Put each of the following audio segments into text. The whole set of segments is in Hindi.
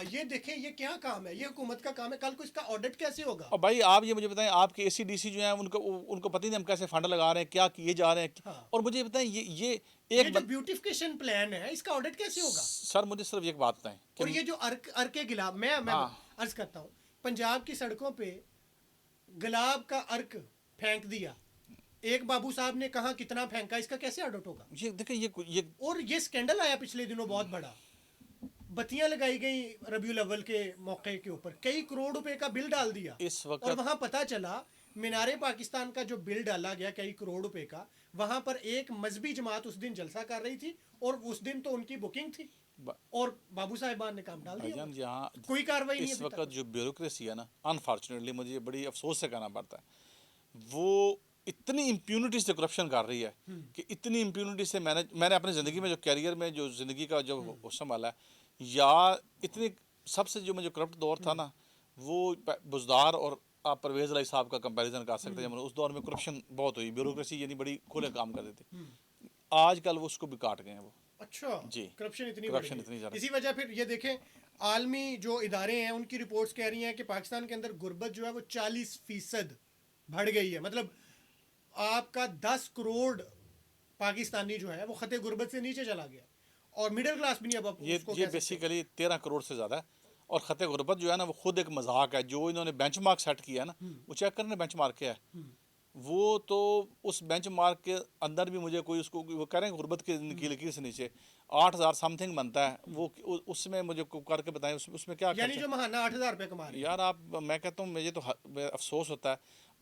ये देखें, ये क्या काम है, ये हुकूमत का काम है, कल को इसका ऑडिट कैसे होगा? और भाई आप ये मुझे बताएं, आपके एसीडीसी जो हैं उनको पता नहीं हम कैसे फंड लगा रहे हैं, क्या किए जा रहे हैं। हाँ। और मुझे बताएं ये ये एक जो ब्यूटिफिकेशन प्लान है इसका ऑडिट कैसे होगा? सर मुझे सिर्फ एक बात बताएं और ये जो अर्के गुलाब, मैं हाँ अर्ज करता हूँ, पंजाब की सड़कों पे गुलाब का अर्क फेंक दिया, एक बाबू साहब ने कहा कितना फेंका, इसका कैसे ऑडिट होगा? ये देखिए ये और ये स्कैंडल आया पिछले दिनों बहुत बड़ा, बत्तियां लगाई गई रबियुल अव्वल के मौके के ऊपर, कई करोड़ रुपए का बिल डाल दिया। इस वक्त और वहां पता चला मीनारे पाकिस्तान का जो बिल डाला गया कई करोड़ रुपए का, वहां पर एक मजहबी जमात उस दिन जलसा कर रही थी और उस दिन तो उनकी बुकिंग थी और बाबू साहिबान ने काम डाल दिया। भाईजान यहाँ कोई कार्रवाई नहीं इस है वक्त जो ब्यूरोक्रेसी है ना, अनफॉर्चुनेटली मुझे ये बड़ी अफसोस से कहना पड़ता है, वो इतनी इम्प्यूनिटी से करप्शन कर रही है कि इतनी इम्प्यूनिटी से मैंने अपनी ज़िंदगी में जो कैरियर में जो ज़िंदगी का जो संभाला है, या इतनी सबसे जो मुझे करप्ट दौर था ना, वो बुजदार और आप परवेज़ अली साहब का कंपैरिजन कर सकते हैं। उस दौर में करप्शन बहुत हुई, ब्यूरोक्रेसी यानी बड़ी खुले काम कर देती। आजकल वो उसको भी काट गए हैं वो। अच्छा जी, करप्शन इतनी करप्शन बढ़ इतनी गई। ज़्यादा। इसी वजह फिर ये देखें, आलमी जो इदारे हैं उनकी रिपोर्ट्स कह रही हैं कि पाकिस्तान के अंदर गुर्बत जो है वो 40% बढ़ गई है। मतलब आपका 10 करोड़ पाकिस्तानी जो है वो खते गुर्बत से नीचे चला गया और मिडिल क्लास भी नहीं अब ये बेसिकली 13 करोड़ से ज़्यादा है। और ख़त गुरबत जो है ना वो खुद एक मजाक है। जो इन्होंने बेंच मार्क सेट किया है ना, वो चेक करने बेंच मार्क क्या है। वो तो उस बेंच मार्क के अंदर भी मुझे कोई उसको वो कह रहे हैं गुरबत की लकीर से नीचे 8,000 समथिंग बनता है वो, उसमें मुझे करके बताएं उसमें क्या यानी जो महाना 8,000 रुपये कमा रहे हैं। यार आप, मैं कहता हूँ मुझे तो अफसोस होता है।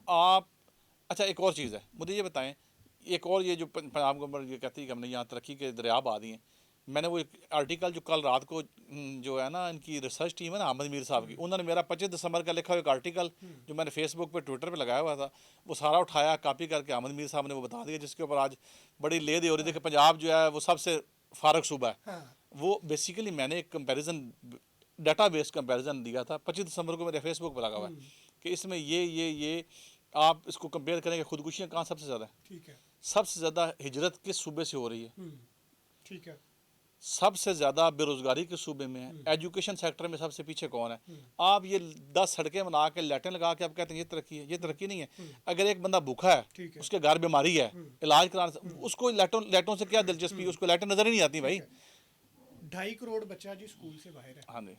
आप अच्छा एक और चीज़ है, मुझे ये बताएं, एक और ये जो पंजाब गवर्नमेंट ये कहती है कि हमने यहाँ तरक्की के दरिया बहा दिए। मैंने वो एक आर्टिकल जो कल रात को जो है ना इनकी रिसर्च टीम है ना अहमद मीर साहब की, उन्होंने मेरा 25 दिसंबर का लिखा हुआ एक आर्टिकल जो मैंने फेसबुक पे ट्विटर पे लगाया हुआ था, वो सारा उठाया कॉपी करके अहमद मीर साहब ने वो बता दिया, जिसके ऊपर आज बड़ी लेद हो रही थी कि पंजाब जो है वो सबसे फारग सूबा है। हाँ। वो बेसिकली मैंने एक कंपेरिजन डाटा बेस कंपेरिजन दिया था 25 दिसंबर को, मेरे फेसबुक पर लगा हुआ है कि इसमें ये आप इसको कंपेयर करेंगे, खुदकुशियाँ कहाँ सबसे ज़्यादा है। ठीक है। सबसे ज़्यादा हिजरत किस सूबे से हो रही है, ठीक है। सबसे ज़्यादा बेरोज़गारी के सूबे में है, एजुकेशन सेक्टर में सबसे पीछे कौन है। आप ये 10 सड़कें बना के लैटें लगा के आप कहते हैं ये तरक्की है, ये तरक्की नहीं है। अगर एक बंदा भूखा है, उसके घर बीमारी है, इलाज कराना, उसको लैटों से क्या दिलचस्पी, उसको लैटें नज़र ही नहीं आती भाई। 2.5 करोड़ बच्चा जी स्कूल से बाहर है। हाँ जी,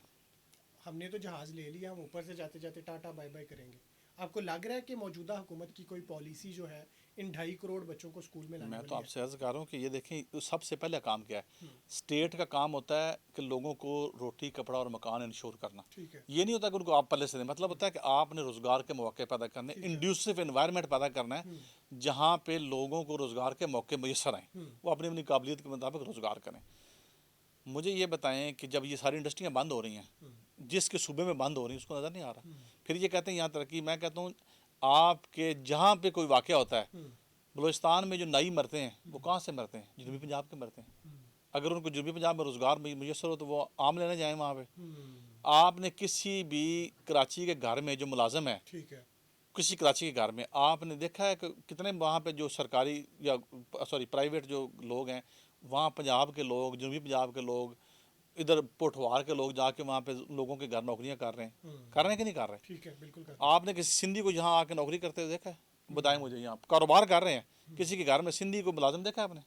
हमने तो जहाज़ ले लिया, हम ऊपर से जाते जाते टाटा बाय बाय करेंगे। आपको लग रहा है कि मौजूदा हुकूमत की कोई पॉलिसी जो है इन 2.5 करोड़ बच्चों को स्कूल में लाने मैं वाली तो है? आपसे अर्ज़ कर रहा हूँ कि ये देखें सबसे पहले काम क्या है। स्टेट का काम होता है कि लोगों को रोटी कपड़ा और मकान इंश्योर करना। ठीक है। ये नहीं होता कि उनको आप पहले से दें, मतलब होता है कि आपने रोज़गार के मौके पैदा करने, इंड्यूसिव इन्वायरमेंट पैदा करना है जहाँ पे लोगों को रोज़गार के मौके मुयसर आएँ, वो अपनी अपनी काबिलियत के मुताबिक रोज़गार करें। मुझे ये बताएं कि जब ये सारी इंडस्ट्रियाँ बंद हो रही हैं, जिसके सूबे में बंद हो रही हैं उसको नज़र नहीं आ रहा, फिर ये कहते हैं यहाँ तरक्की। मैं कहता हूँ आपके जहाँ पे कोई वाक़या होता है, बलूचिस्तान में जो नाई मरते हैं वो कहाँ से मरते हैं, जनूबी पंजाब के मरते हैं। अगर उनको जनूबी पंजाब में रोज़गार मुयसर हो तो वो आम लेने जाएँ वहाँ पे। आपने किसी भी कराची के घर में जो मुलाजम है, ठीक है। किसी कराची के घर में आपने देखा है कि कितने वहाँ पे जो सरकारी या सॉरी प्राइवेट जो लोग हैं, वहाँ पंजाब के लोग, जनूबी पंजाब के लोग, इधर पोठवार के लोग जाके वहाँ पे लोगों के घर नौकरियाँ कर रहे हैं कि नहीं कर रहे। ठीक है, बिल्कुल कर। आपने किसी सिंधी को यहाँ आके नौकरी करते हुए देखा है? बताएं मुझे। यहाँ कारोबार कर रहे हैं किसी के घर में सिंधी को मुलाजिम देखा है आपने?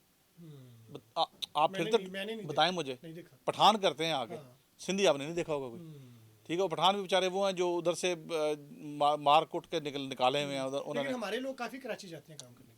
आप फिर तक बताएं मुझे। पठान करते हैं आगे, सिंधी आपने नहीं देखा होगा कोई। ठीक है, वो पठान भी बेचारे वो हैं जो उधर से मार कुट के निकाले हुए हैं उधर। लेकिन हमारे लोग काफ़ी कराची जाते हैं काम करने।